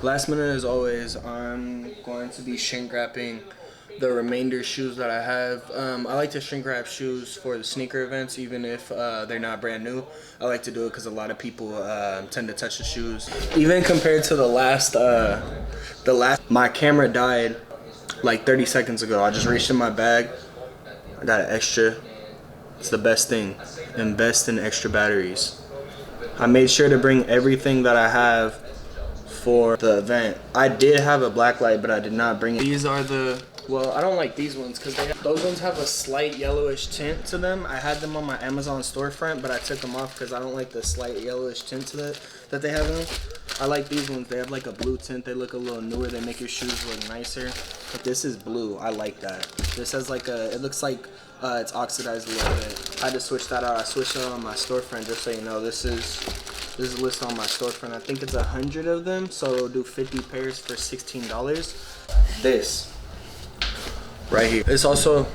Last minute as always, I'm going to be shrink wrapping the remainder shoes that I have. I like to shrink wrap shoes for the sneaker events, even if they're not brand new. I like to do it because a lot of people tend to touch the shoes. Even compared to the last, my camera died like 30 seconds ago. I just reached in my bag. I got an extra. It's the best thing. Invest in extra batteries. I made sure to bring everything that I have for the event. I did have a black light, but I did not bring it. These are the, well, I don't like these ones because those ones have a slight yellowish tint to them. I had them on my Amazon storefront, but I took them off because I don't like the slight yellowish tint to that they have in them. I like these ones. They have like a blue tint. They look a little newer. They make your shoes look nicer. But this is blue. I like that. This has like a, it looks like it's oxidized a little bit. I had to switch that out. I switched it on my storefront just so you know. This is a list on my storefront. I think it's 100 of them, so it'll do 50 pairs for $16. This right here. It's also,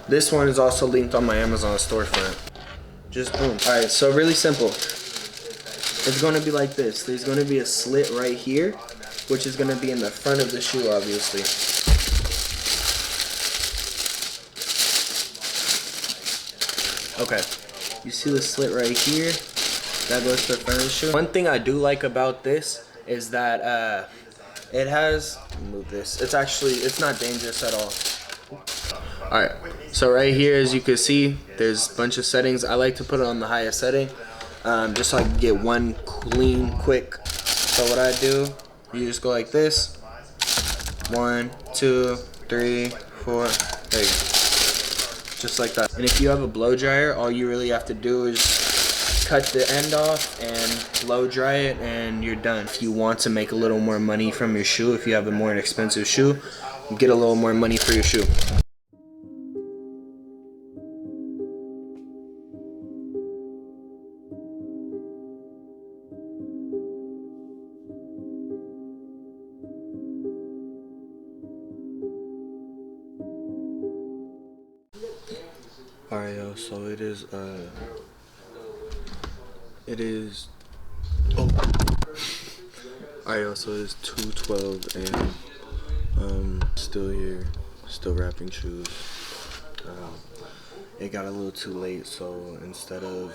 this one is also linked on my Amazon storefront. Just boom. All right, so really simple. It's going to be like this. There's going to be a slit right here, which is going to be in the front of the shoe, obviously. Okay, you see the slit right here? That goes to the front of the shoe. One thing I do like about this is that it has, move this, it's not dangerous at all. Alright, so right here, as you can see, there's a bunch of settings. I like to put it on the highest setting, just so I can get one clean, quick. So what I do, you just go like this. 1, 2, 3, 4, there you go. Just like that. And if you have a blow dryer, all you really have to do is cut the end off and blow dry it, and you're done. If you want to make a little more money from your shoe, if you have a more expensive shoe, get a little more money for your shoe. Alright, yo, so it is, oh. Alright, yo, so it is 2:12 a.m. Still here, still wrapping shoes. It got a little too late, so instead of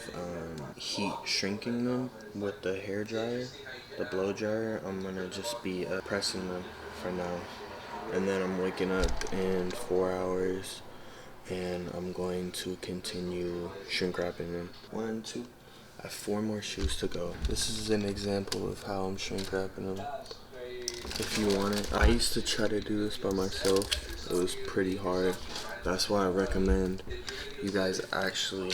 heat shrinking them with the hair dryer, the blow dryer, I'm gonna just be pressing them for now. And then I'm waking up in 4 hours, and I'm going to continue shrink wrapping them. 1, 2, I have 4 more shoes to go. This is an example of how I'm shrink wrapping them. If you want it, I used to try to do this by myself. It was pretty hard. That's why I recommend you guys actually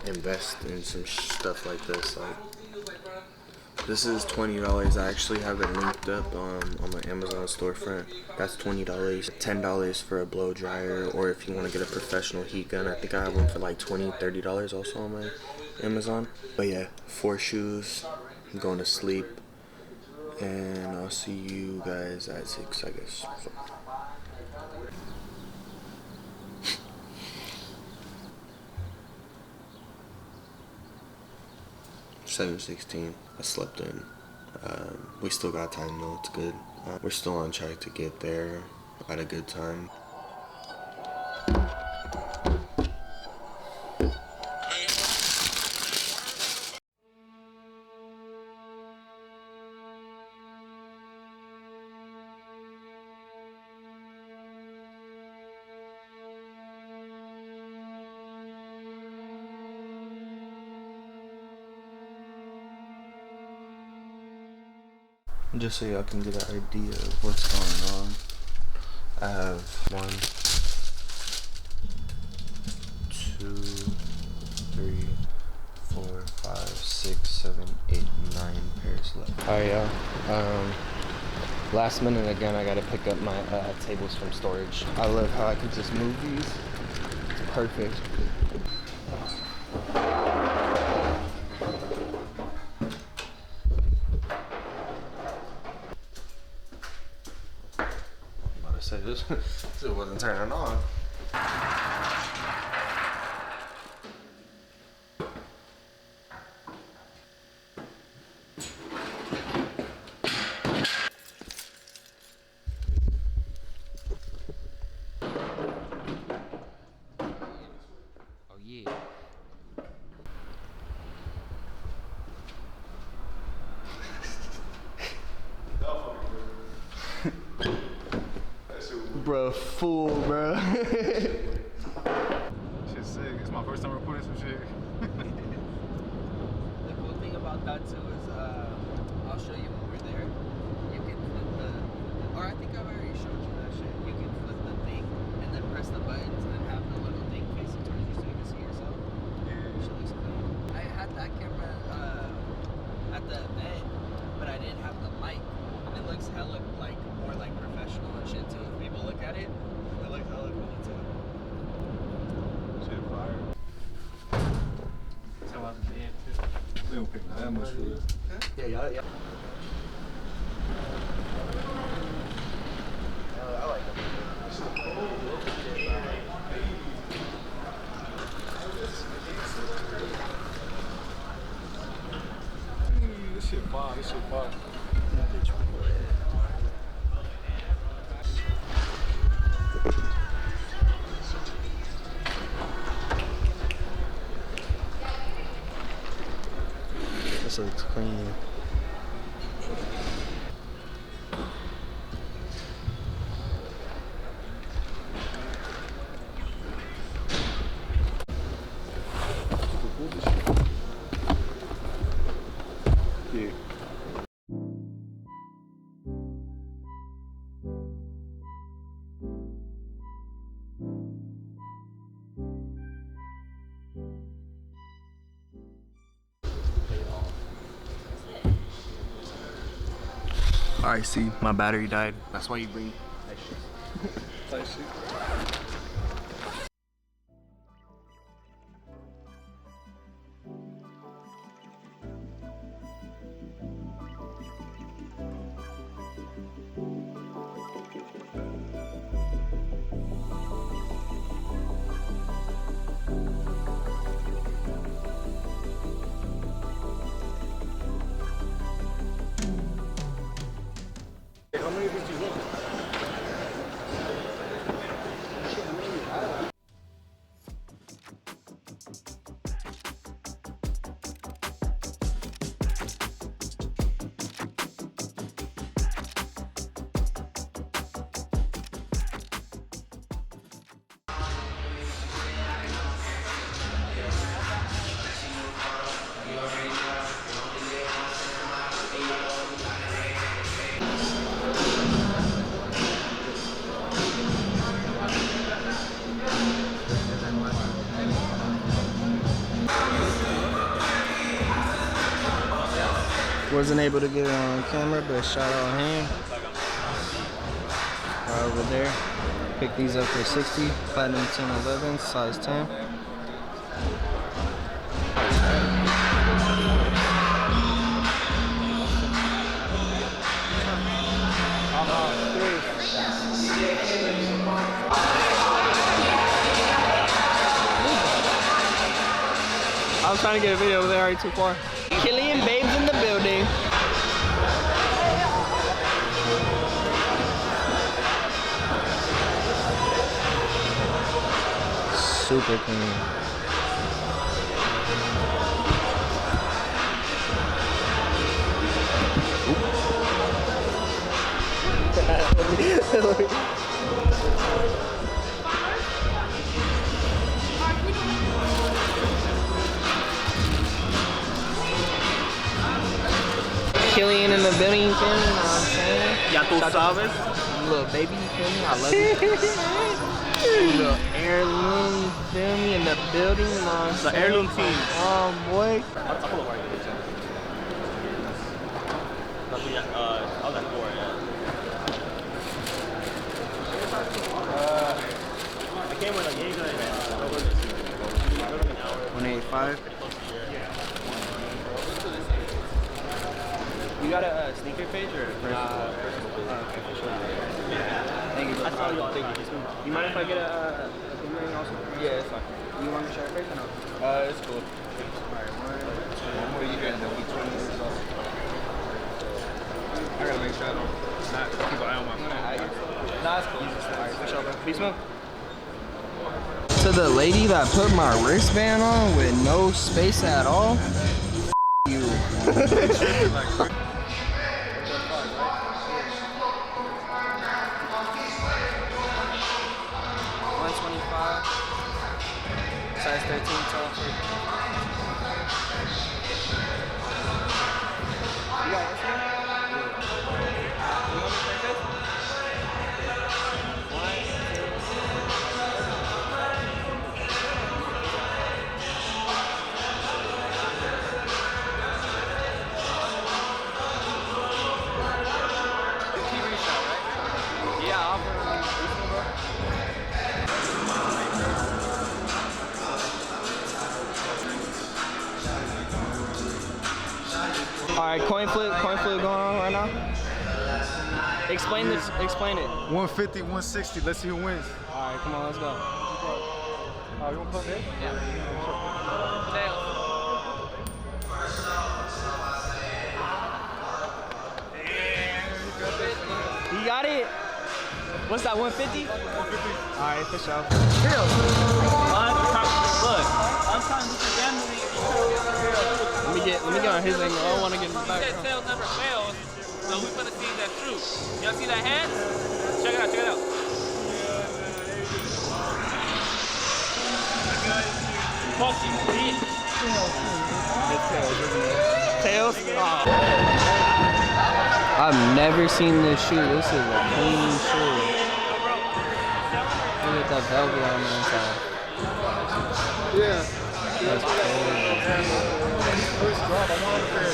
invest in some stuff like this. Like, this is $20. I actually have it linked up on my Amazon storefront. That's $20. $10 for a blow dryer, or if you want to get a professional heat gun, I think I have one for like $20, $30 also on my Amazon. But yeah, 4 shoes. I'm going to sleep, and I'll see you guys at 6, I guess. So. 7:16. I slept in. We still got time though, it's good. We're still on track to get there at a good time. Just so y'all can get an idea of what's going on, I have 1, 2, 3, 4, 5, 6, 7, 8, 9 pairs left. Alright, y'all. Last minute again, I gotta pick up my tables from storage. I love how I can just move these. It's perfect. This wasn't turning on. Bro, fool, bro. Shit's sick. It's my first time recording some shit. The cool thing about that too is I'll show you when we're there. You can flip the, or I think I've already showed you that shit. You can flip the thing and then press the buttons and then have the little thing facing towards you so you can see yourself. Yeah. Shit looks clean. I had that camera at the event, but I didn't have the mic. And it looks hella like more like professional and shit too. If people look at it, it looks hella cool too. Shit fire. So I was dead too. We don't pick that much for this. Yeah. I like them. This shit fire. This shit fire. This looks clean. Yeah. Alright, see, my battery died. That's why you bring that shit. That shit. How many did you want? Wasn't able to get it on camera, but shout out him. Right over there. Pick these up for 60, platinum 1011, size 10. I was trying to get a video, but they're already too far. Killian babes in the building. Super clean. Killian in the building, you feel me? You know what I'm saying? Ya tú sabes. Little baby, you feel me? I love you. Little heirloom, you feel me? In the building, you know what I'm saying? The heirloom team. Boy. I was at 4, yeah. I came with like 185. You got a sneaker page or a personal? Thank you. I saw you all. Thank you. You mind if I get a boomerang also? Yeah, it's fine. You want me to share a page or no? It's cool. Alright, one more year and then we 20 years old. I gotta make sure I don't not keep an eye on my phone. Nah, it's cool. Alright, for sure, bro. Peace, smoke. To the lady that put my wristband on with no space at all, you. right, coin flip going on right now. Explain it. 150, 160. Let's see who wins. All right, come on, let's go. You want to put it? Yeah. You got it. What's that? 150? 150. All right, for sure. Look, I'm trying to get the family. Let me get on his angle. I don't want to get in the back. That tails never fails, so we're gonna see that true. Y'all see that hand? Check it out, check it out. Funky, see? Tails? Oh. I've never seen this shoe. This is a clean shoe. Look at that velvet on the inside. Yeah. That's cool. First drop, I want to pair.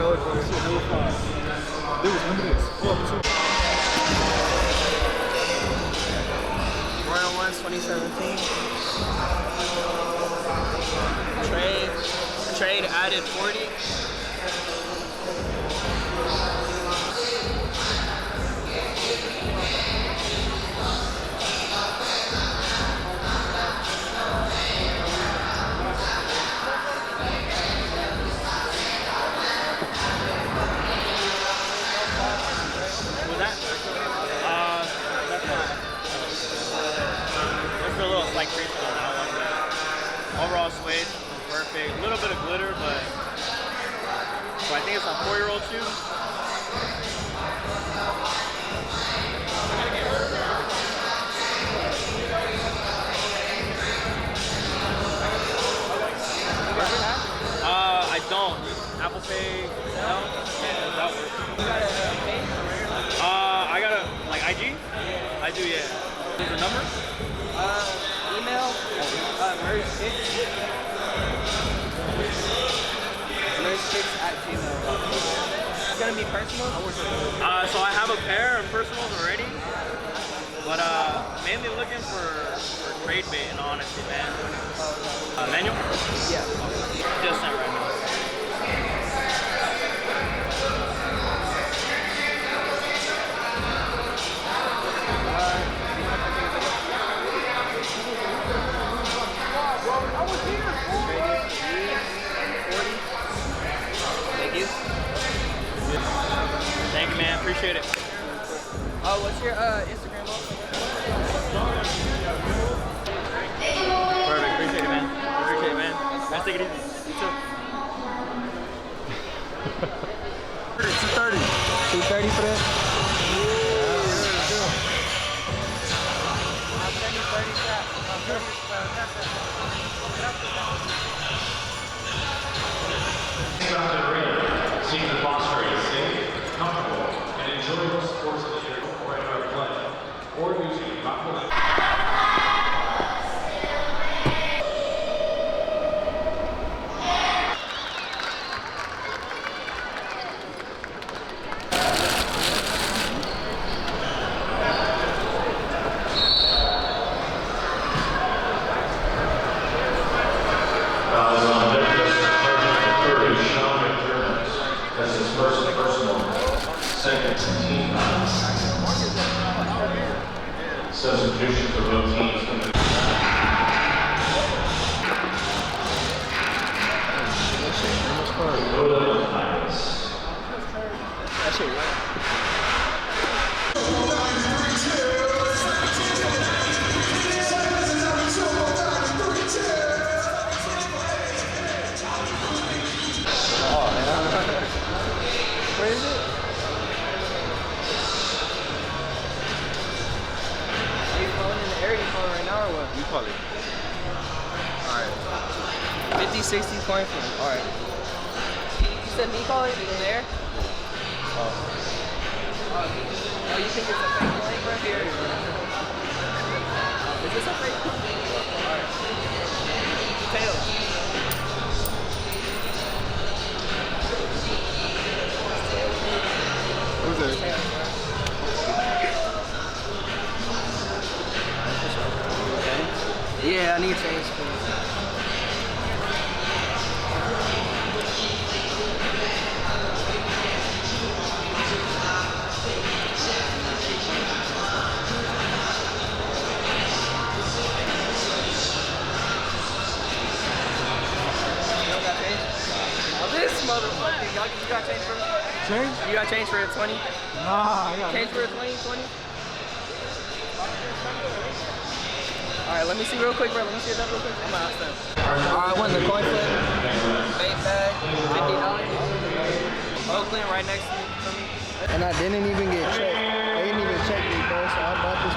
Look, it was limited. Royal Ones 2017. Trade added 40. Like crease on that one. Overall suede, perfect. A little bit of glitter, but so I think it's a 4-year-old shoe. I don't. Apple Pay, no? Yeah, that works. I got a IG? I do, yeah. Is the number? Email, MERZKICKS@gmail.com. It's gonna be personal? So I have a pair of personals already, but mainly looking for trade bait in all honesty, man. Manual? Yeah. Just sent right now. Thank you, man. Appreciate it. What's your Instagram? Perfect. Appreciate it, man. Appreciate it, man. Let's take it easy. You too. 230. 230 for that? Seek the foster is safe, comfortable, and enjoyable sports of the regular play, or using popular. Substitution for both teams. That shit right. Where is it? Are you calling in the area? You calling right now or what? You call it. Alright. 50, 60 coin flip. Alright. You said me calling in there? Oh, you think it's a fake coin right here? Is this a fake coin? Alright. Tails. Who's that? Yeah, I need to change clothes. Change? You got change for a 20? Nah, I got Change for a 20? Alright, let me see real quick, bro. Let me see that real quick. I'm gonna ask them. Alright, I won the coin flip. Bape bag, $50. Oakland right next to me. And I didn't even get checked. They didn't even check me, bro. So I bought this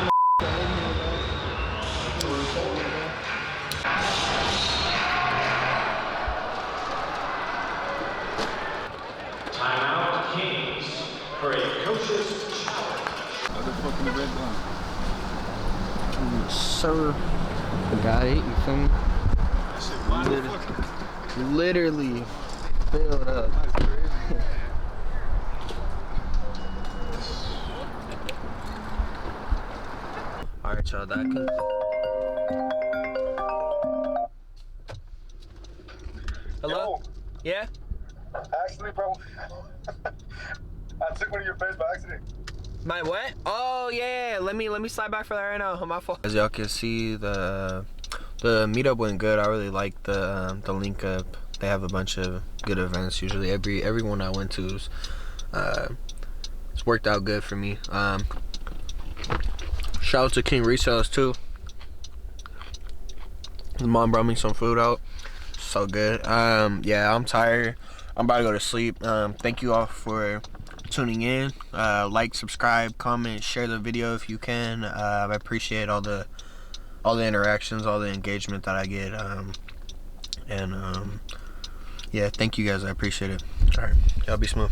Timeout Kings for a coach's challenge. Motherfucking red line. sir. Got it, you feel me? That shit Literally filled up. That's crazy. Alright, y'all, that can. Hello? Yeah? Actually, bro, I took one of your face by accident. My what? Oh yeah, let me slide back for that right now. My fault. As y'all can see, the meetup went good. I really liked the link up. They have a bunch of good events. Usually, everyone I went to, it's worked out good for me. Shout out to King Resellers too. His mom brought me some food out. So good. Yeah, I'm tired. I'm about to go to sleep. Thank you all for tuning in. Like, subscribe, comment, share the video if you can. I appreciate all the interactions, all the engagement that I get. Yeah, thank you guys. I appreciate it. All right, y'all be smooth.